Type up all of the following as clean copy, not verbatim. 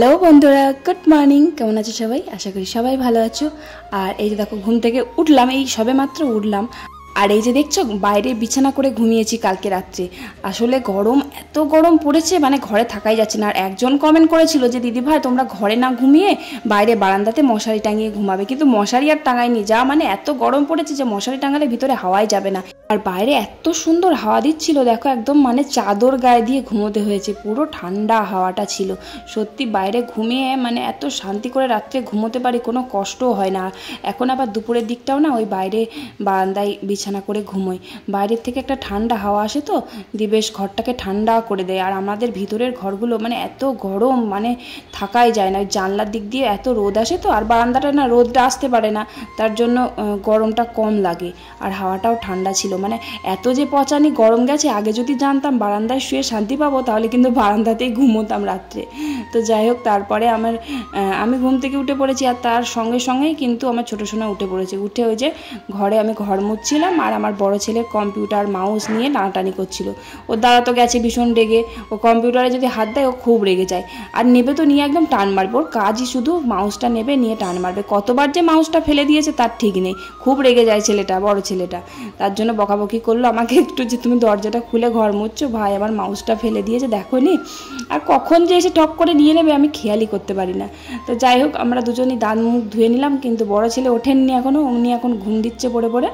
Hello বন্ধুরা, good morning. কেমন আছো সবাই? আশা করি সবাই ভালো আছো। আর এই যে দেখো, ঘুম থেকে উঠলাম, এই সবে মাত্র উঠলাম। আর এই যে দেখছো, বাইরে বিছানা করে ঘুমিয়েছি কালকে রাত্রে। আসলে গরম, এত গরম পড়েছে, মানে ঘরে থাকাই যাচ্ছে না। আর একজন কমেন্ট করেছিল যে দিদি ভাই তোমরা ঘরে না ঘুমিয়ে বাইরে বারান্দাতে মশারি টাঙিয়ে ঘুমাবে, কিন্তু মশারি আর টাঙাইনি। যা মানে এত গরম পড়েছে যে মশারি টাঙালে ভিতরে হাওয়াই যাবে না। আর বাইরে এত সুন্দর হাওয়া দিচ্ছিল, দেখো একদম মানে চাদর গায়ে দিয়ে ঘুমোতে হয়েছে, পুরো ঠান্ডা হাওয়াটা ছিল। সত্যি বাইরে ঘুমিয়ে মানে এত শান্তি করে রাত্রে ঘুমোতে পারি, কোনো কষ্টও হয় না। এখন আবার দুপুরের দিকটাও না ওই বাইরে বারান্দায় বিছানা করে ঘুমোই। বাইরের থেকে একটা ঠান্ডা হাওয়া আসে, তো দিয়ে বেশ ঘরটাকে ঠান্ডা করে দেয়। আর আমাদের ভিতরের ঘরগুলো মানে এত গরম, মানে থাকাই যায় না। জানলার দিক দিয়ে এত রোদ আসে, তো আর বারান্দাটা না রোদটা আসতে পারে না, তার জন্য গরমটা কম লাগে। আর হাওয়াটাও ঠান্ডা ছিল, মানে এত যে পচানি গরম গেছে। আগে যদি জানতাম বারান্দায় শুয়ে শান্তি পাবো, তাহলে কিন্তু বারান্দাতেই ঘুমোতাম রাত্রে। তো যাই হোক, তারপরে আমি ঘুম থেকে উঠে পড়েছি। আর তার সঙ্গে সঙ্গেই কিন্তু আমার ছোটো সোনা উঠে পড়েছে। উঠে ওই যে ঘরে আমি ঘর মুছছিলাম, আর আমার বড় ছেলের কম্পিউটার মাউস নিয়ে টানাটানি করছিল। ওর দাদা তো গেছে ভীষণ রেগে, ও কম্পিউটারে যদি হাত দেয় ও খুব রেগে যায়। আর নেবে তো নিয়ে একদম টান মারবে, ওর কাজই শুধু মাউসটা নেবে নিয়ে টান মারবে। কতবার যে মাউসটা ফেলে দিয়েছে তার ঠিক নেই, খুব রেগে যায় ছেলেটা, বড় ছেলেটা। তার জন্য বকাবকি করলো আমাকে একটু, যে তুমি দরজাটা খুলে ঘর মুছছো, ভাই আমার মাউসটা ফেলে দিয়েছে দেখো নি। আর কখন যে এসে টক করে নিয়ে নেবে আমি খেয়ালই করতে পারি না। তো যাই হোক, আমরা দুজনই দাঁত মুখ ধুয়ে নিলাম, কিন্তু বড় ছেলে ওঠেননি এখনও, উনি এখন ঘুম দিচ্ছে পড়ে পড়ে।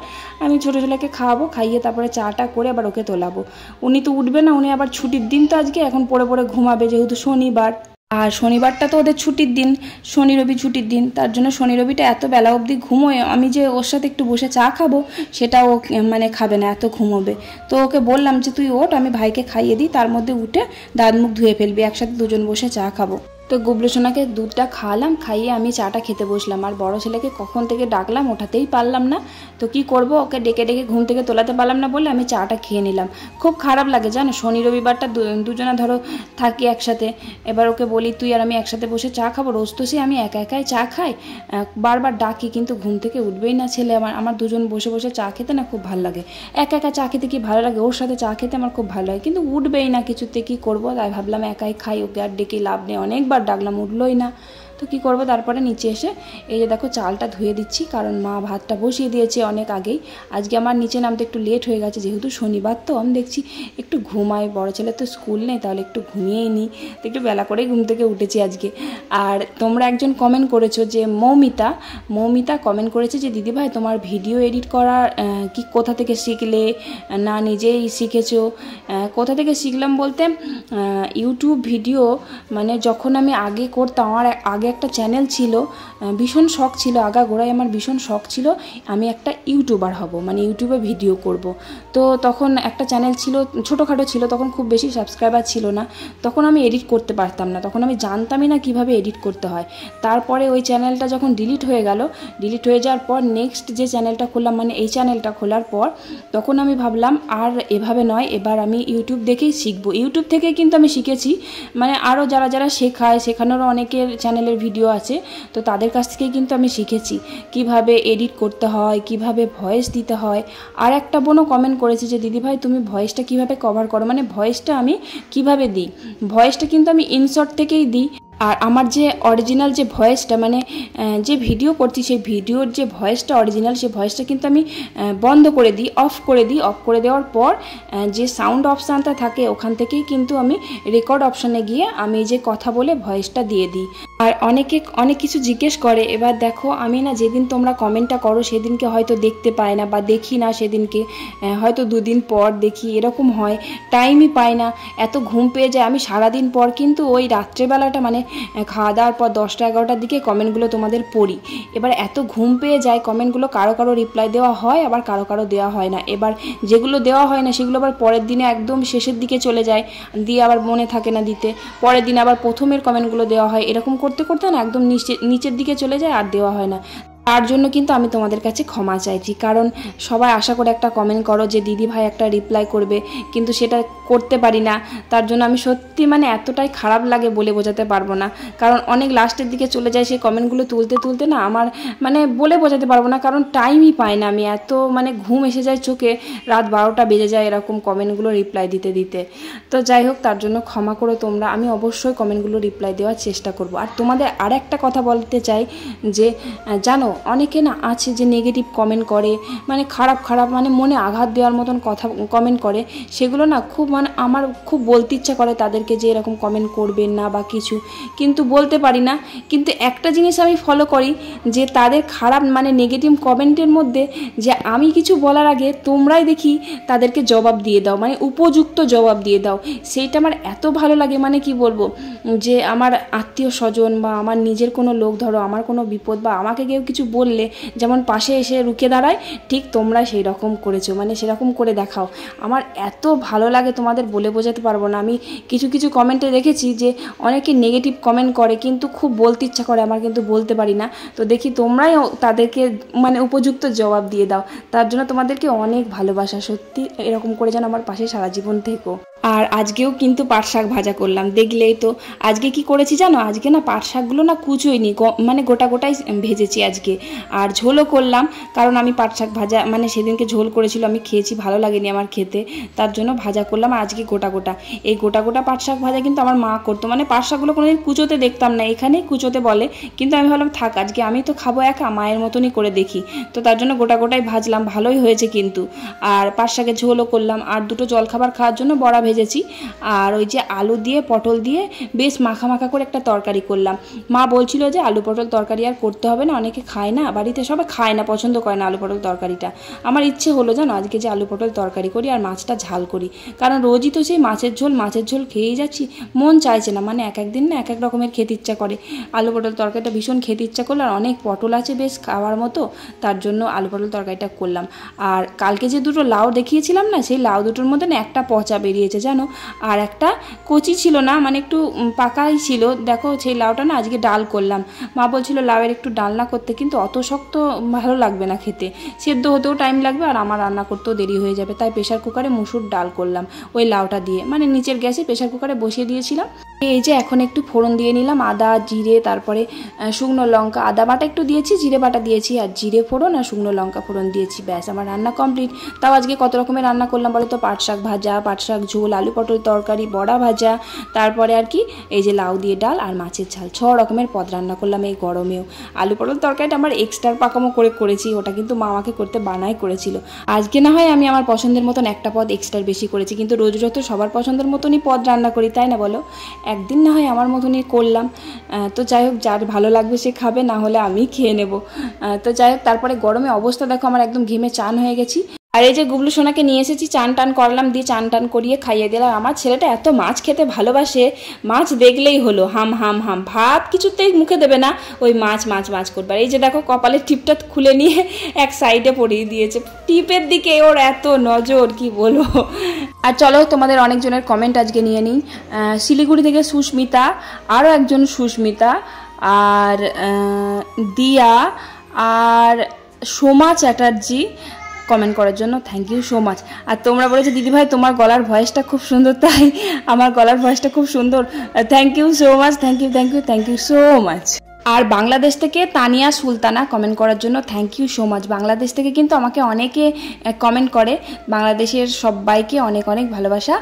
আমি ছোটো ছেলেকে খাওয়াবো, খাইয়ে তারপরে চাটা করে আবার ওকে তোলাবো। উনি তো উঠবে না, উনি আবার ছুটির দিন তো আজকে, এখন পড়ে পড়ে ঘুমাবে, যেহেতু শনিবার। আর শনিবারটা তো ওদের ছুটির দিন, শনি রবি ছুটির দিন, তার জন্য শনি রবিটা এত বেলা অবধি ঘুমোয়। আমি যে ওর সাথে একটু বসে চা খাবো, সেটাও মানে খাবে না, এত ঘুমোবে। তো ওকে বললাম যে তুই ওঠ, আমি ভাইকে খাইয়ে দিই, তার মধ্যে উঠে দাঁত মুখ ধুয়ে ফেলবি, একসাথে দুজন বসে চা খাবো। তো গুবলু সোনাকে দুধটা খাওয়ালাম, খাইয়ে আমি চাটা খেতে বসলাম। আর বড় ছেলেকে কখন থেকে ডাকলাম, ওঠাতেই পারলাম না। তো কি করব, ওকে ডেকে ডেকে ঘুম থেকে তোলাতে পারলাম না বলে আমি চাটা খেয়ে নিলাম। খুব খারাপ লাগে জানো, শনি রবিবারটা দুজনা ধরো থাকি একসাথে। এবার ওকে বলি তুই আর আমি একসাথে বসে চা খাবো, রোজ তো সে আমি একা একাই চা খাই। বারবার ডাকি, কিন্তু ঘুম থেকে উঠবেই না ছেলে আমার দুজন বসে বসে চা খেতে না খুব ভালো লাগে। একা একা চা খেতে কি ভালো লাগে, ওর সাথে চা খেতে আমার খুব ভালো লাগে, কিন্তু উঠবেই না কিছুতে, কি করবো। তাই ভাবলাম একাই খাই, ওকে আর ডেকে লাভ নেই, অনেকবার ডাকলাম উঠলোই না। তো কী করবো, তারপরে নিচে এসে এই যে দেখো চালটা ধুয়ে দিচ্ছি, কারণ মা ভাতটা বসিয়ে দিয়েছে অনেক আগেই। আজকে আমার নিচে নামতে একটু লেট হয়ে গেছে, যেহেতু শনিবার। তো আমি দেখছি একটু ঘুমাই, বড় ছেলে তো স্কুল নেই, তাহলে একটু ঘুমিয়েই নিই। তো একটু বেলা করেই ঘুম থেকে উঠেছি আজকে। আর তোমরা একজন কমেন্ট করেছো, যে মৌমিতা কমেন্ট করেছে যে দিদিভাই তোমার ভিডিও এডিট করা কি কোথা থেকে শিখলে, না নিজেই শিখেছো? কোথা থেকে শিখলাম বলতে, ইউটিউব ভিডিও মানে যখন আমি আগে করতাম, আমার আগে একটা চ্যানেল ছিল, ভীষণ শখ ছিল, আগাগোড়ায় আমার ভীষণ শখ ছিল আমি একটা ইউটিউবার হব, মানে ইউটিউবে ভিডিও করব। তো তখন একটা চ্যানেল ছিল, ছোটোখাটো ছিল, তখন খুব বেশি সাবস্ক্রাইবার ছিল না। তখন আমি এডিট করতে পারতাম না, তখন আমি জানতামই না কিভাবে এডিট করতে হয়। তারপরে ওই চ্যানেলটা যখন ডিলিট হয়ে গেল, ডিলিট হয়ে যাওয়ার পর নেক্সট যে চ্যানেলটা খুললাম, মানে এই চ্যানেলটা খোলার পর, তখন আমি ভাবলাম আর এভাবে নয়, এবার আমি ইউটিউব দেখেই শিখবো। ইউটিউব থেকেই কিন্তু আমি শিখেছি, মানে আরও যারা যারা শেখানোরও অনেকের চ্যানেলের ভিডিও আছে, তো তাদের কাছ থেকেই কিন্তু আমি শিখেছি কিভাবে এডিট করতে হয়, কিভাবে ভয়েস দিতে হয়। আর একটা বোনও কমেন্ট করেছে যে দিদিভাই তুমি ভয়েসটা কিভাবে কভার করো, মানে ভয়েসটা আমি কিভাবে দিই। ভয়েসটা কিন্তু আমি ইনশর্ট থেকেই দিই। আর আমার যে অরিজিনাল যে ভয়েসটা, মানে যে ভিডিও করছি সেই ভিডিওর যে ভয়েসটা অরিজিনাল, সেই ভয়েসটা কিন্তু আমি বন্ধ করে দিই, অফ করে দেওয়ার পর যে সাউন্ড অপশানটা থাকে ওখান থেকেই কিন্তু আমি রেকর্ড অপশানে গিয়ে আমি যে কথা বলে ভয়েসটা দিয়ে দিই। আর অনেকে অনেক কিছু জিজ্ঞেস করে। এবার দেখো, আমি না যেদিন তোমরা কমেন্টটা করো সেদিনকে হয়তো দেখতে পাই না, বা দেখি না সেদিনকে, হয়তো দুদিন পর দেখি, এরকম হয়। টাইমই পাই না, এত ঘুম পেয়ে যায়। আমি সারাদিন পর কিন্তু ওই রাত্রেবেলাটা, মানে খাওয়া দাওয়ার পর 10টা-11টার দিকে কমেন্টগুলো তোমাদের পড়ি। এবার এত ঘুম পেয়ে যায়, কমেন্টগুলো কারো রিপ্লাই দেওয়া হয়, আবার কারো দেওয়া হয় না। এবার যেগুলো দেওয়া হয় না সেগুলো আবার পরের দিনে একদম শেষের দিকে চলে যায়, দিয়ে আবার মনে থাকে না দিতে। পরের দিন আবার প্রথমের কমেন্টগুলো দেওয়া হয়, এরকম করতে করতে না একদম নিচের দিকে চলে যায়, আর দেওয়া হয় না। তার জন্য কিন্তু আমি তোমাদের কাছে ক্ষমা চাইছি, কারণ সবাই আশা করে একটা কমেন্ট করো যে দিদি ভাই একটা রিপ্লাই করবে, কিন্তু সেটা করতে পারি না। তার জন্য আমি সত্যি মানে এতটাই খারাপ লাগে বলে বোঝাতে পারবো না, কারণ অনেক লাস্টের দিকে চলে যায় সেই কমেন্টগুলো তুলতে তুলতে না, আমার মানে বলে বোঝাতে পারবো না, কারণ টাইমই পাই না আমি, এত মানে ঘুম এসে যায় চোখে, রাত 12টা বেজে যায় এরকম কমেন্টগুলো রিপ্লাই দিতে দিতে। তো যাই হোক, তার জন্য ক্ষমা করো তোমরা, আমি অবশ্যই কমেন্টগুলো রিপ্লাই দেওয়ার চেষ্টা করব। আর তোমাদের আর একটা কথা বলতে চাই যে জানো, অনেকে না আছে যে নেগেটিভ কমেন্ট করে, মানে খারাপ খারাপ মানে মনে আঘাত দেওয়ার মতন কথা কমেন্ট করে, সেগুলো না খুব মানে আমার খুব বলতে ইচ্ছা করে তাদেরকে যে এরকম কমেন্ট করবেন না বা কিছু, কিন্তু বলতে পারি না। কিন্তু একটা জিনিস আমি ফলো করি যে তাদের খারাপ মানে নেগেটিভ কমেন্টের মধ্যে যে আমি কিছু বলার আগে তোমরাই দেখি তাদেরকে জবাব দিয়ে দাও, মানে উপযুক্ত জবাব দিয়ে দাও। সেইটা আমার এত ভালো লাগে, মানে কি বলবো, যে আমার আত্মীয় স্বজন বা আমার নিজের কোনো লোক, ধরো আমার কোনো বিপদ বা আমাকে কেউ কিছু বললে যেমন পাশে এসে রুখে দাঁড়ায়, ঠিক তোমরা সেই রকম করেছো, মানে সেরকম করে দেখাও। আমার এত ভালো লাগে তোমাদের বলে বোঝাতে পারবো না। আমি কিছু কিছু কমেন্টে দেখেছি যে অনেকে নেগেটিভ কমেন্ট করে, কিন্তু খুব বলতে ইচ্ছা করে আমার, কিন্তু বলতে পারি না। তো দেখি তোমরাই তাদেরকে মানে উপযুক্ত জবাব দিয়ে দাও। তার জন্য তোমাদেরকে অনেক ভালোবাসা, সত্যি এরকম করে যেন আমার পাশে সারা জীবন থেকো। আর আজকেও কিন্তু পাট শাক ভাজা করলাম, দেখলেই তো। আজকে কি করেছি জানো, আজকে না পাট শাকগুলো না কুচোইনি, মানে গোটা গোটাই ভেজেছি আজকে। আর ঝোলও করলাম, কারণ আমি পাট শাক ভাজা মানে সেদিনকে ঝোল করেছিল, আমি খেয়েছি, ভালো লাগেনি আমার খেতে, তার জন্য ভাজা করলাম। আর আজকে গোটা গোটা, এই গোটা গোটা পাট শাক ভাজা কিন্তু আমার মা করতো, মানে পাট শাকগুলো কোনোদিন কুচোতে দেখতাম না, এখানেই কুচোতে বলে, কিন্তু আমি ভাবলাম থাক, আজকে আমি তো খাবো একা, মায়ের মতনই করে দেখি। তো তার জন্য গোটা গোটাই ভাজলাম, ভালোই হয়েছে কিন্তু। আর পাট শাকের ঝোলও করলাম, আর দুটো জলখাবার খাওয়ার জন্য বড়া ভেজেছি, আর ওই যে আলু দিয়ে পটল দিয়ে বেশ মাখা মাখা করে একটা তরকারি করলাম। মা বলছিল যে আলু পটল তরকারি আর করতে হবে না, অনেকে খায় না, বাড়িতে সবাই খায় না, পছন্দ করে না আলু পটল তরকারিটা। আমার ইচ্ছে হলো জানো আজকে যে আলু পটল তরকারি করি আর মাছটা ঝাল করি, কারণ রোজই তো সেই মাছের ঝোল খেয়েই যাচ্ছি, মন চাইছে না, মানে এক একদিন না এক এক রকমের খেতে ইচ্ছা করে। আলু পটল তরকারিটা ভীষণ খেতে ইচ্ছা করলো, আর অনেক পটল আছে বেশ খাওয়ার মতো, তার জন্য আলু পটল তরকারিটা করলাম। আর কালকে যে দুটো লাউ দেখিয়েছিলাম না, সেই লাউ দুটোর মধ্যে না একটা পচা বেরিয়েছে জানো, আর একটা কচি ছিল না, মানে একটু পাকাই ছিল। দেখো সেই লাউটা না আজকে ডাল করলাম, মা বলছিল লাউয়ের একটু ডালনা করতে, কিন্তু অত শক্ত ভালো লাগবে না খেতে, সেদ্ধ হতেও টাইম লাগবে আর আমার রান্না করতেও দেরি হয়ে যাবে, তাই প্রেশার কুকারে মুসুর ডাল করলাম ওই লাউটা দিয়ে, মানে নিচের গ্যাসে প্রেশার কুকারে বসিয়ে দিয়েছিলাম। এই যে এখন একটু ফোড়ন দিয়ে নিলাম, আদা জিরে, তারপরে শুকনো লঙ্কা, আদা বাটা একটু দিয়েছি, জিরে বাটা দিয়েছি, আর জিরে ফোড়ন আর শুকনো লঙ্কা ফোড়ন দিয়েছি, ব্যাস আমার রান্না কমপ্লিট। তাও আজকে কত রকমের রান্না করলাম বলো তো, পাট শাক ভাজা, পাট শাক ঝোল, আলু পটল তরকারি, বড়া ভাজা, তারপরে আর কি এই যে লাউ দিয়ে ডাল আর মাছের ঝাল, 6 রকমের পদ রান্না করলাম এই গরমেও। আলু পটল তরকারিটা আমার এক্সট্রা পাকামো করেছি, ওটা কিন্তু মা আমাকে করতে বানাই করেছিল। আজকে না হয় আমি আমার পছন্দের মতন একটা পদ এক্সট্রা বেশি করেছি, কিন্তু রোজ রোজ তো সবার পছন্দের মতনই পদ রান্না করি, তাই না বলো? একদিন না হয় আমার মতনই করলাম। তো যাই হোক, যার ভালো লাগবে সে খাবে, না হলে আমি খেয়ে নেব। তো যাই হোক, তারপরে গরমে অবস্থা দেখো আমার, একদম ঘেমে চান হয়ে গেছি। আর এই যে গুবলু সোনাকে নিয়ে এসেছি, চান টান করলাম, দিয়ে চান টান করিয়ে খাইয়ে দিলাম। আমার ছেলেটা এত মাছ খেতে ভালোবাসে, মাছ দেখলেই হলো হাম হাম হাম, ভাত কিছুতেই মুখে দেবে না, ওই মাছ মাছ মাছ করবে। আর এই যে দেখো কপালের টিপটা খুলে নিয়ে এক সাইডে পরিয়ে দিয়েছে, টিপের দিকে ওর এত নজর কি বলবো। আর চলো তোমাদের অনেকজনের কমেন্ট আজকে নিয়ে নিই। শিলিগুড়ি থেকে সুস্মিতা, আরও একজন সুস্মিতা, আর দিয়া, আর সোমা চ্যাটার্জি কমেন্ট করার জন্য থ্যাংক ইউ সো মাচ। আর তোমরা বলেছো দিদিভাই তোমার গলার ভয়েসটা খুব সুন্দর, তাই আমার গলার ভয়েসটা খুব সুন্দর, thank you so much, thank you so much. আর বাংলাদেশ থেকে তানিয়া সুলতানা কমেন্ট করার জন্য thank you so much. Bangladesh থেকে কিন্তু আমাকে অনেকে কমেন্ট করে, বাংলাদেশের সবাইকে অনেক অনেক ভালোবাসা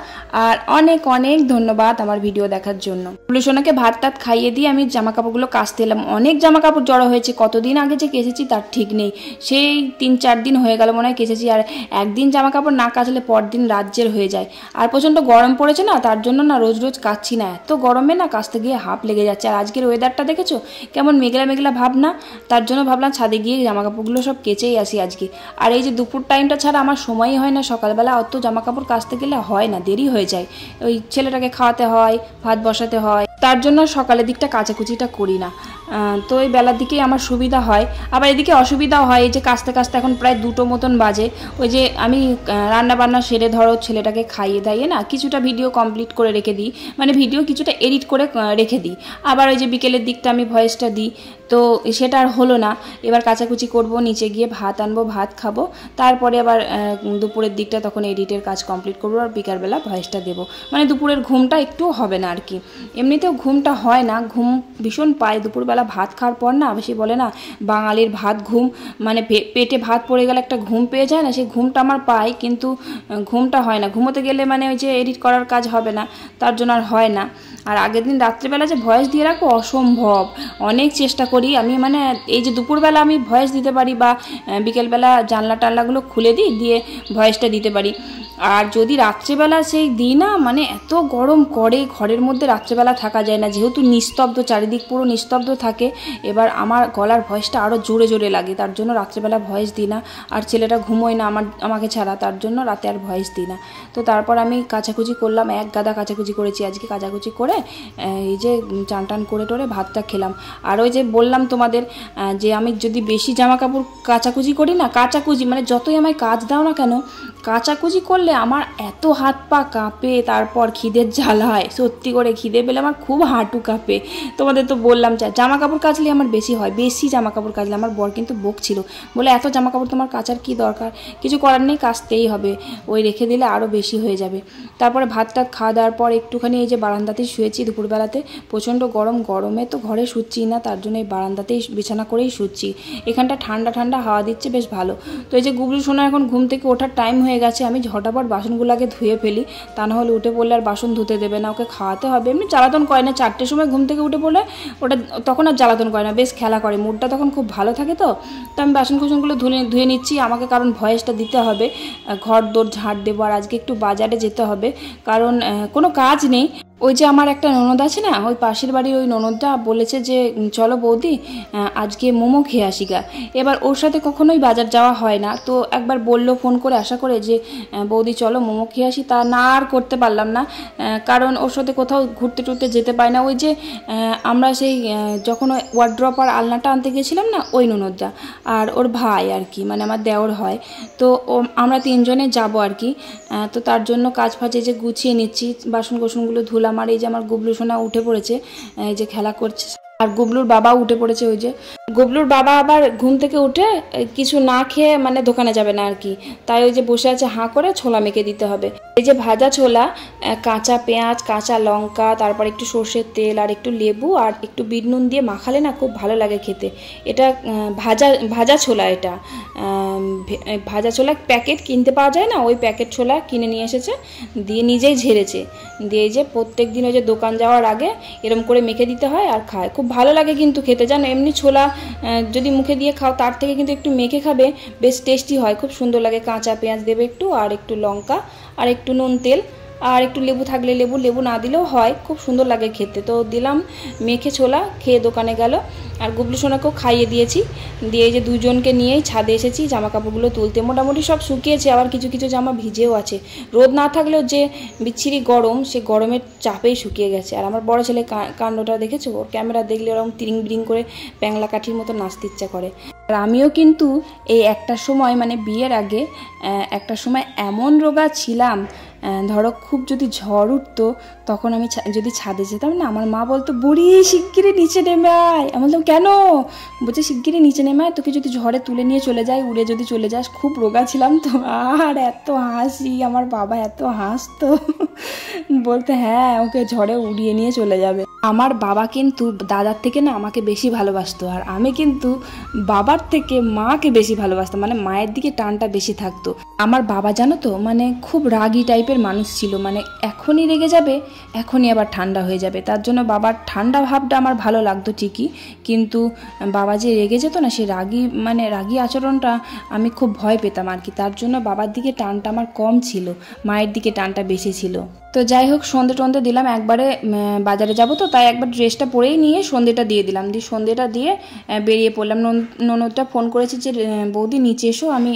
আর অনেক অনেক ধন্যবাদ আমার ভিডিও দেখার জন্য। সোনাকে ভাত টাত খাইয়ে দিয়ে আমি জামা কাপড়গুলো কাচতে এলাম, অনেক জামা কাপড় জড়ো হয়েছে, কতদিন আগে যে কেচেছি তার ঠিক নেই, সেই 3-4 দিন হয়ে গেল মনে হয় কেচেছি। আর একদিন জামা কাপড় না কাচলে পরদিন রাজ্যের হয়ে যায়। আর প্রচণ্ড গরম পড়েছে না, তার জন্য না রোজ রোজ কাচ্ছি না, এত গরমে না কাচতে গিয়ে হাঁপ লেগে যাচ্ছে। আর আজকের ওয়েদারটা দেখেছো কেমন মেঘলা মেঘলা ভাব না, তার জন্য ভাবলাম ছাদে গিয়ে জামা কাপড়গুলো সব কেচেই আসি আজকে। আর এই যে দুপুর টাইমটা ছাড়া আমার সময়ই হয় না, সকালবেলা অত জামা কাপড় কাচতে গেলে হয় না, দেরি হয়ে যায়, ওই ছেলেটাকে খাওয়াতে হয়, ভাত বসাতে হয়, তার জন্য সকালের দিকটা কাচাকুচিটা করি না। তো এই বেলার দিকেই আমার সুবিধা হয়। আবার এদিকে অসুবিধাও হয়, এই যে কাস্তে কাস্তে এখন প্রায় 2টো মতন বাজে। ওই যে আমি রান্না বান্না সেরে ধরো ছেলেটাকে খাইয়ে দাইয়ে না কিছুটা ভিডিও কমপ্লিট করে রেখে দিই, মানে ভিডিও কিছুটা এডিট করে রেখে দিই। আবার ওই যে বিকেলের দিকটা আমি ভয়েসটা দিই, তো সেটা আর হলো না। এবার কাচাকুচি করব, নিচে গিয়ে ভাত আনবো, ভাত খাবো, তারপরে আবার দুপুরের দিকটা তখন এডিটের কাজ কমপ্লিট করবো, আর বিকালবেলা ভয়েসটা দেবো। মানে দুপুরের ঘুমটা একটু হবে না আর কি। এমনিতেও ঘুমটা হয় না, ঘুম ভীষণ পায় দুপুরবেলা ভাত খাওয়ার পর না। বেশি বলে না বাঙালির ভাত ঘুম, মানে পেটে ভাত পড়ে গেলে একটা ঘুম পেয়ে যায় না, সেই ঘুমটা আমার পায়, কিন্তু ঘুমটা হয় না। ঘুমোতে গেলে মানে ওই যে এডিট করার কাজ হবে না, তার জন্য আর হয় না। আর আগের দিন রাত্রিবেলা যে ভয়েস দিয়ে রাখবো অসম্ভব, অনেক চেষ্টা করি আমি, মানে এই যে দুপুরবেলা আমি ভয়েস দিতে পারি বা বিকেলবেলা জানলা টানলাগুলো খুলে দিই, দিয়ে ভয়েসটা দিতে পারি। আর যদি রাত্রেবেলা সেই দিই না, মানে এত গরম করে ঘরের মধ্যে রাত্রেবেলা থাকা যায় না, যেহেতু নিস্তব্ধ, চারিদিক পুরো নিস্তব্ধ থাকে। এবার আমার গলার ভয়েসটা আরও জোরে জোরে লাগে, তার জন্য রাত্রেবেলা ভয়েস দিই না। আর ছেলেটা ঘুমোয় না আমাকে ছাড়া, তার জন্য রাতে আর ভয়েস দিই না। তো তারপর আমি কাচাকুচি করলাম, এক গাদা কাচাকুচি করেছি আজকে। কাচাকুচি করে এই যে চান টান করে টোরে ভাতটা খেলাম। আর ওই যে বললাম তোমাদের যে আমি যদি বেশি জামা কাপড় কাচাকুচি করি না, কাচাকুচি মানে যতই আমায় কাজ দাও না কেন, কাচাকুচি করলে আমার এত হাত পা কাঁপে, তারপর খিদের জ্বালায়, সত্যি করে খিদে পেলে আমার খুব হাঁটু কাঁপে। তোমাদের তো বললাম জামা কাপড় কাচলে আমার বেশি হয়, বেশি জামা কাপড় কাচলে। আমার বর কিন্তু বকছিল, বলে এত জামা কাপড় তোমার কাচার কি দরকার, কিছু করার নেই, কাচতেই হবে, ওই রেখে দিলে আরও বেশি হয়ে যাবে। তারপরে ভাতটা খাওয়া দাওয়ার পর একটুখানি এই যে বারান্দাতেই শুয়েছি দুপুরবেলাতে, প্রচণ্ড গরমে তো ঘরে শুচ্ছি না, তার জন্য এই বারান্দাতেই বিছানা করেই শুচ্ছি। এখানটা ঠান্ডা ঠান্ডা হাওয়া দিচ্ছে, বেশ ভালো। তো এই যে গুবলু সোনা এখন ঘুম থেকে ওঠার টাইম হয়ে গেছে, আমি ঝটাপট বাসনগুলো আগে ধুয়ে ফেলি, তা না হলে উঠে পড়লে আর বাসন ধুতে দেবে না, ওকে খাওয়াতে হবে। এমনি জ্বালাতন করে না, 4টের সময় ঘুম থেকে উঠে পড়লে ওটা তখন আর জ্বালাতন করে না, বেশ খেলা করে, মুডটা তখন খুব ভালো থাকে। তো আমি বাসন কুসনগুলো ধুয়ে নিচ্ছি আমাকে, কারণ ভয়েসটা দিতে হবে, ঘর দোর ঝাড় দেবো। আর আজকে একটু বাজারে যেতে হবে, কারণ কোনো কাজ নেই। ওই যে আমার একটা ননদ আছে না, ওই পাশের বাড়ির ওই ননদটা বলেছে যে চলো বৌদি আজকে মোমো খেয়ে আসি গা। এবার ওর সাথে কখনোই বাজার যাওয়া হয় না, তো একবার বললো ফোন করে আশা করে যে বৌদি চলো মোমো খেয়ে আসি, তা না আর করতে পারলাম না, কারণ ওর সাথে কোথাও ঘুরতে টুরতে যেতে পারি না। ওই যে আমরা সেই যখন ওই ওয়ার্ড্রপ আর আলনাটা আনতে গেছিলাম না, ওই ননদটা আর ওর ভাই আর কি, মানে আমার দেওর হয়, তো আমরা 3জনে যাবো আর কি। তো তার জন্য কাজ ফাজে যে গুছিয়ে নিচ্ছি, বাসন কোসনগুলো ধুলাম। আর এই যে আমার গুবলু সোনা উঠে পড়েছে, এই যে খেলা করছে, আর গুবলুর বাবা উঠে পড়েছে। ওই যে গুবলুর বাবা আবার ঘুম থেকে উঠে কিছু না খেয়ে মানে দোকানে যাবে না আর কি, তাই ওই যে বসে আছে হাঁ করে, ছোলা মেখে দিতে হবে। এই যে ভাজা ছোলা, কাঁচা পেঁয়াজ, কাঁচা লঙ্কা, তারপর একটু সর্ষের তেল আর একটু লেবু আর একটু বিট নুন দিয়ে মাখালে না খুব ভালো লাগে খেতে। এটা ভাজা ছোলা, এটা ভাজা ছোলা প্যাকেট কিনতে পাওয়া যায় না, ওই প্যাকেট ছোলা কিনে নিয়ে এসেছে, দিয়ে নিজেই ঝেড়েছে, দিয়ে যে প্রত্যেক দিন ওই যে দোকান যাওয়ার আগে এরম করে মেখে দিতে হয় আর খায়, খুব ভালো লাগে কিন্তু খেতে। জানো এমনি ছোলা যদি মুখে দিয়ে খাও, তার থেকে কিন্তু একটু মেখে খাবে, বেশ টেস্টি হয়, খুব সুন্দর লাগে। কাঁচা পেঁয়াজ দেবে একটু, আর একটু লঙ্কা, আর একটু নুন তেল, আর একটু লেবু থাকলে লেবু না দিলেও হয়, খুব সুন্দর লাগে খেতে। তো দিলাম মেখে ছোলা, খেয়ে দোকানে গেল। আর গুবলু সোনাকেও খাইয়ে দিয়েছি, দিয়ে যে 2জনকে নিয়েই ছাদে এসেছি জামা কাপড়গুলো তুলতে। মোটামুটি সব শুকিয়েছে, আবার কিছু কিছু জামা ভিজেও আছে। রোদ না থাকলেও যে বিচ্ছিরি গরম, সে গরমের চাপেই শুকিয়ে গেছে। আর আমার বড় ছেলে কাণ্ডটা দেখেছো, ওর ক্যামেরা দেখলে ওরকম তিরিং বিরিং করে প্যাংলা কাঠির মতো নাচতে ইচ্ছা করে। আর আমিও কিন্তু এই একটা সময়, মানে বিয়ের আগে একটা সময় এমন রোগা ছিলাম, ধরো খুব যদি ঝড় উঠতো, তখন আমি যদি ছাদে যেতাম না, আমার মা বলতো বুড়ি শিগগিরই নিচে নেমে আয়। আমি বলতাম কেন? বলছে শিগগিরই নিচে নেমে আয়, তোকে যদি ঝড়ে তুলে নিয়ে চলে যায়, উড়ে যদি চলে যাস। খুব রোগা ছিলাম তো, আর এত হাসি, আমার বাবা এত হাসতো, বলতে হ্যাঁ ওকে ঝড়ে উড়িয়ে নিয়ে চলে যাবে। আমার বাবা কিন্তু দাদার থেকে না আমাকে বেশি ভালোবাসতো, আর আমি কিন্তু বাবার থেকে মাকে বেশি ভালোবাসতাম, মানে মায়ের দিকে টানটা বেশি থাকতো। আমার বাবা জানো তো, মানে খুব রাগী টাইপের মানুষ ছিল, মানে এখনই রেগে যাবে, এখনই আবার ঠান্ডা হয়ে যাবে। তার জন্য বাবার ঠান্ডা ভাবটা আমার ভালো লাগতো ঠিকই, কিন্তু বাবা যে রেগে যেত না, সে রাগী আচরণটা আমি খুব ভয় পেতাম আর কি। তার জন্য বাবার দিকে টানটা আমার কম ছিল, মায়ের দিকে টানটা বেশি ছিল। তো যাই হোক সন্ধে টন্ধে দিলাম, একবারে বাজারে যাব তো তাই একবার ড্রেসটা পরেই নিয়ে সন্ধেটা দিয়ে দিলাম, দিয়ে সন্ধেটা দিয়ে বেরিয়ে পড়লাম। ননদটা ফোন করেছি যে বৌদি নিচে এসো, আমি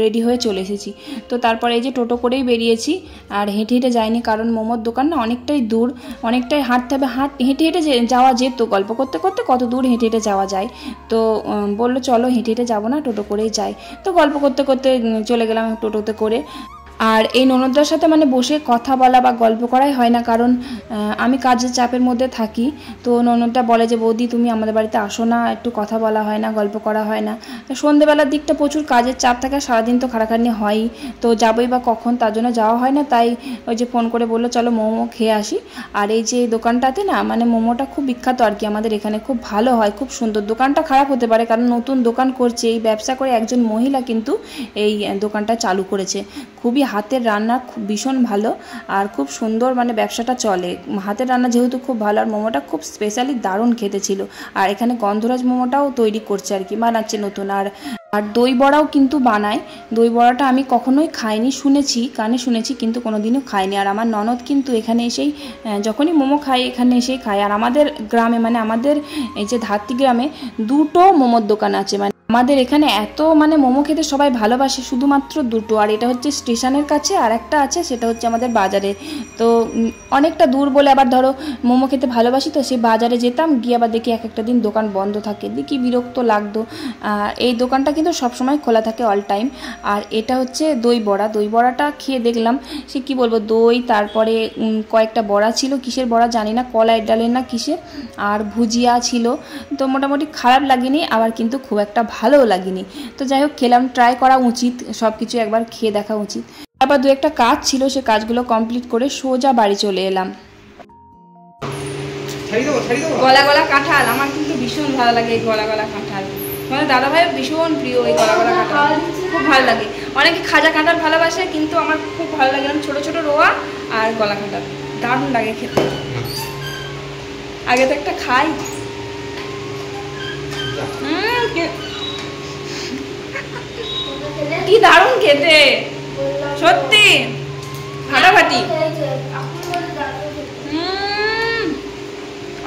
রেডি হয়ে চলে এসেছি। তো তারপরে এই যে টোটো করেই বেরিয়েছি, আর হেঁটে হেঁটে যাইনি, কারণ মোমোর দোকান না অনেকটাই দূর, অনেকটাই হাঁটতে হবে, হেঁটে হেঁটে যাওয়া যেত, গল্প করতে করতে কত দূর হেঁটে হেঁটে যাওয়া যায়। তো বললো চলো হেঁটে হেঁটে যাবো না, টোটো করেই যাই। তো গল্প করতে করতে চলে গেলাম টোটোতে করে। আর এই ননদদার সাথে মানে বসে কথা বলা বা গল্প করাই হয় না, কারণ আমি কাজের চাপের মধ্যে থাকি। তো ননদটা বলে যে বৌদি তুমি আমাদের বাড়িতে আসো না, একটু কথা বলা হয় না, গল্প করা হয় না। সন্ধেবেলার দিকটা প্রচুর কাজের চাপ থাকে, সারাদিন তো খাটাখাটনি হয়ই, তো যাবোই বা কখন, তার জন্য যাওয়া হয় না। তাই ওই যে ফোন করে বললো চলো মোমো খেয়ে আসি। আর এই যে দোকানটাতে না মানে মোমোটা খুব বিখ্যাত আর কি, আমাদের এখানে খুব ভালো হয়, খুব সুন্দর। দোকানটা খারাপ হতে পারে কারণ নতুন দোকান করছে, এই ব্যবসা করে একজন মহিলা কিন্তু এই দোকানটা চালু করেছে। খুবই হাতের রান্না, খুব ভীষণ ভালো আর খুব সুন্দর, মানে ব্যবসাটা চলে। হাতের রান্না যেহেতু খুব ভালো, আর মোমোটা খুব স্পেশালি দারুণ খেতে ছিল। আর এখানে গন্ধরাজ মোমোটাও তৈরি করছে আর কি, বানাচ্ছে নতুন। আর দই বড়াও কিন্তু বানায়। দই বড়াটা আমি কখনোই খাইনি, শুনেছি, কানে শুনেছি, কিন্তু কোনোদিনও খাইনি। আর আমার ননদ কিন্তু এখানে এসেই যখনই মোমো খায় এখানে এসেই খায়। আর আমাদের গ্রামে মানে আমাদের এই যে ধাত্রী গ্রামে দুটো মোমোর দোকান আছে, মানে আমাদের এখানে এত মানে মোমো খেতে সবাই ভালোবাসে, শুধুমাত্র দুটো। আর এটা হচ্ছে স্টেশনের কাছে, আর একটা আছে সেটা হচ্ছে আমাদের বাজারে। তো অনেকটা দূর বলে আবার ধরো মোমো খেতে ভালোবাসি, তো সেই বাজারে যেতাম, গিয়ে আবার দেখি এক একটা দিন দোকান বন্ধ থাকে, দেখি বিরক্ত লাগতো। এই দোকানটা কিন্তু সবসময় খোলা থাকে, অল টাইম। আর এটা হচ্ছে দই বড়া, দই বড়াটা খেয়ে দেখলাম, সে কি বলবো, দই, তারপরে কয়েকটা বড়া ছিল, কিসের বড়া জানি না, কলাই ডালের না কিসের, আর ভুজিয়া ছিল। তো মোটামুটি খারাপ লাগেনি, আবার কিন্তু খুব একটা ভালোও লাগেনি। তো যাই হোক খেলাম, ট্রাই করা উচিত, সব কিছু একবার খেয়ে দেখা উচিত। তারপর দু একটা কাজ ছিল, সে কাজগুলো কমপ্লিট করে সোজা বাড়ি চলে এলাম। গলা গলা কাঁঠাল আমার কিন্তু ভীষণ ভালো লাগে, এই গলা গলা কাঁঠাল মানে দাদা ভাইয়ের ভীষণ প্রিয়, এই গলা গলা কাঁঠাল খুব ভালো লাগে। অনেকে খাজা কাঁঠাল ভালোবাসে, কিন্তু আমার খুব ভালো লাগে, ছোটো ছোটো রোয়া আর গলা কাঁঠাল দারুণ লাগে খেতে। আগে তো একটা খাই, কি দারুণ খেতে, সত্যি ফাটাফাটি,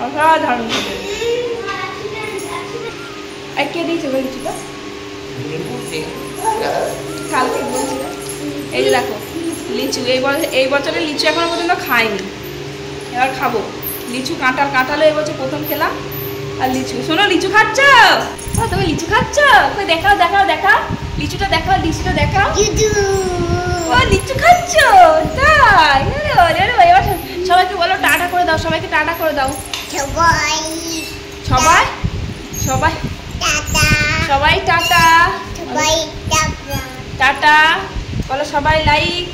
অসাধারণ খেতে। কে দিয়েছে ওই লিচুটা? কালকে বলছিল। এই যে দেখো লিচু, এই বছরে লিচু এখনো পর্যন্ত খাইনি, এবার খাবো লিচু। কাঁঠালও এই বছর প্রথম খেলাম। আর লিচু, শোনো লিচু খাচ্ছ? তুমি লিচু খাচ্ছ? দেখাও দেখাও দেখাও, লিচুটা দেখাও, লিচুটা দেখাও। ও লিচু খাচ্ছ, তাই? এবার সবাইকে বলো টাটা করে দাও, সবাইকে টাটা করে দাও। সবাই সবাই সবাই টাটা, টাটা বলো। সবাই লাইক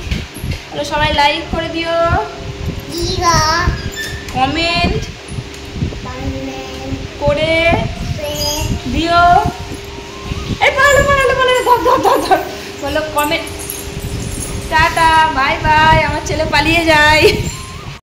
বলো, সবাই লাইক করে দিও, কমেন্ট করে দিও। এই ভালো ভালো ভালো, বলো কমেন্ট। Tata, bye bye. আমার ছেলে পালিয়ে যায়।